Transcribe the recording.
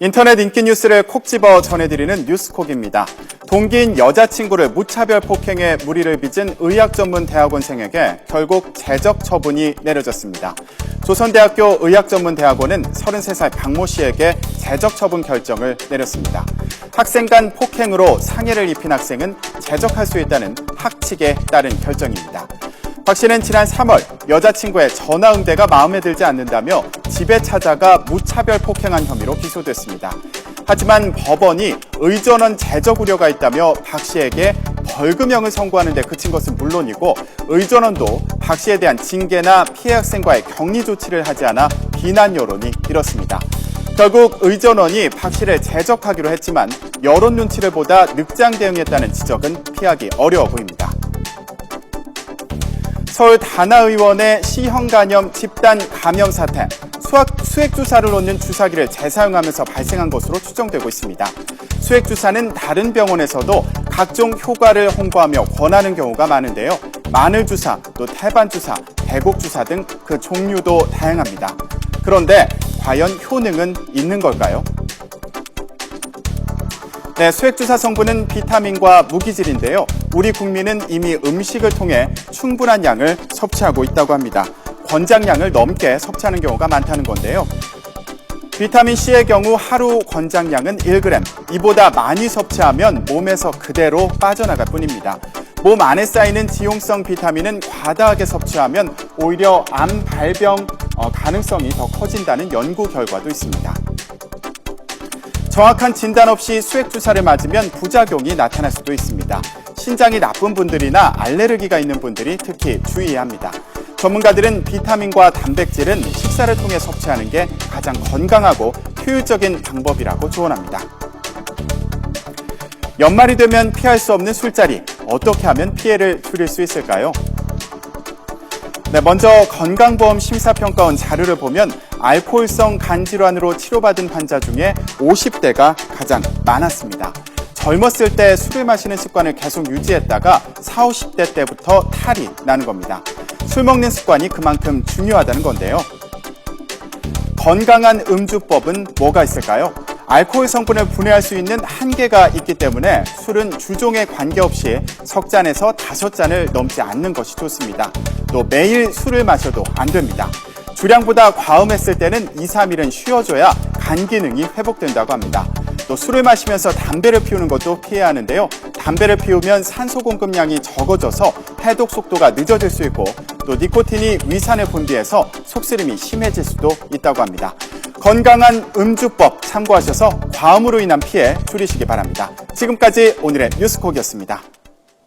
인터넷 인기 뉴스를 콕 집어 전해드리는 뉴스콕입니다. 동기인 여자친구를 무차별 폭행해 무리를 빚은 의학전문대학원생에게 결국 제적 처분이 내려졌습니다. 조선대학교 의학전문대학원은 33살 박모 씨에게 제적 처분 결정을 내렸습니다. 학생 간 폭행으로 상해를 입힌 학생은 제적할 수 있다는 학 측에 따른 결정입니다. 박 씨는 지난 3월 여자친구의 전화 응대가 마음에 들지 않는다며 집에 찾아가 무차별 폭행한 혐의로 기소됐습니다. 하지만 법원이 의전원 제적 우려가 있다며 박 씨에게 벌금형을 선고하는 데 그친 것은 물론이고 의전원도 박 씨에 대한 징계나 피해 학생과의 격리 조치를 하지 않아 비난 여론이 일었습니다. 결국 의전원이 박 씨를 제적하기로 했지만 여론 눈치를 보다 늑장 대응했다는 지적은 피하기 어려워 보입니다. 서울 다나의원의 C형 간염 집단 감염 사태, 수액주사를 놓는 주사기를 재사용하면서 발생한 것으로 추정되고 있습니다. 수액주사는 다른 병원에서도 각종 효과를 홍보하며 권하는 경우가 많은데요. 마늘주사, 또 태반주사, 배곡주사 등 그 종류도 다양합니다. 그런데 과연 효능은 있는 걸까요? 네, 수액주사 성분은 비타민과 무기질인데요. 우리 국민은 이미 음식을 통해 충분한 양을 섭취하고 있다고 합니다. 권장량을 넘게 섭취하는 경우가 많다는 건데요. 비타민C의 경우 하루 권장량은 1g, 이보다 많이 섭취하면 몸에서 그대로 빠져나갈 뿐입니다. 몸 안에 쌓이는 지용성 비타민은 과다하게 섭취하면 오히려 암 발병 가능성이 더 커진다는 연구 결과도 있습니다. 정확한 진단 없이 수액주사를 맞으면 부작용이 나타날 수도 있습니다. 신장이 나쁜 분들이나 알레르기가 있는 분들이 특히 주의해야 합니다. 전문가들은 비타민과 단백질은 식사를 통해 섭취하는 게 가장 건강하고 효율적인 방법이라고 조언합니다. 연말이 되면 피할 수 없는 술자리, 어떻게 하면 피해를 줄일 수 있을까요? 네, 먼저 건강보험 심사평가원 자료를 보면 알코올성 간질환으로 치료받은 환자 중에 50대가 가장 많았습니다. 젊었을 때 술을 마시는 습관을 계속 유지했다가 40, 50대 때부터 탈이 나는 겁니다. 술 먹는 습관이 그만큼 중요하다는 건데요. 건강한 음주법은 뭐가 있을까요? 알코올 성분을 분해할 수 있는 한계가 있기 때문에 술은 주종에 관계없이 석 잔에서 5잔을 넘지 않는 것이 좋습니다. 또 매일 술을 마셔도 안 됩니다. 주량보다 과음했을 때는 2, 3일은 쉬어줘야 간 기능이 회복된다고 합니다. 또 술을 마시면서 담배를 피우는 것도 피해야 하는데요. 담배를 피우면 산소 공급량이 적어져서 해독 속도가 늦어질 수 있고 또 니코틴이 위산을 분비해서 속쓰림이 심해질 수도 있다고 합니다. 건강한 음주법 참고하셔서 과음으로 인한 피해 줄이시기 바랍니다. 지금까지 오늘의 뉴스콕이었습니다.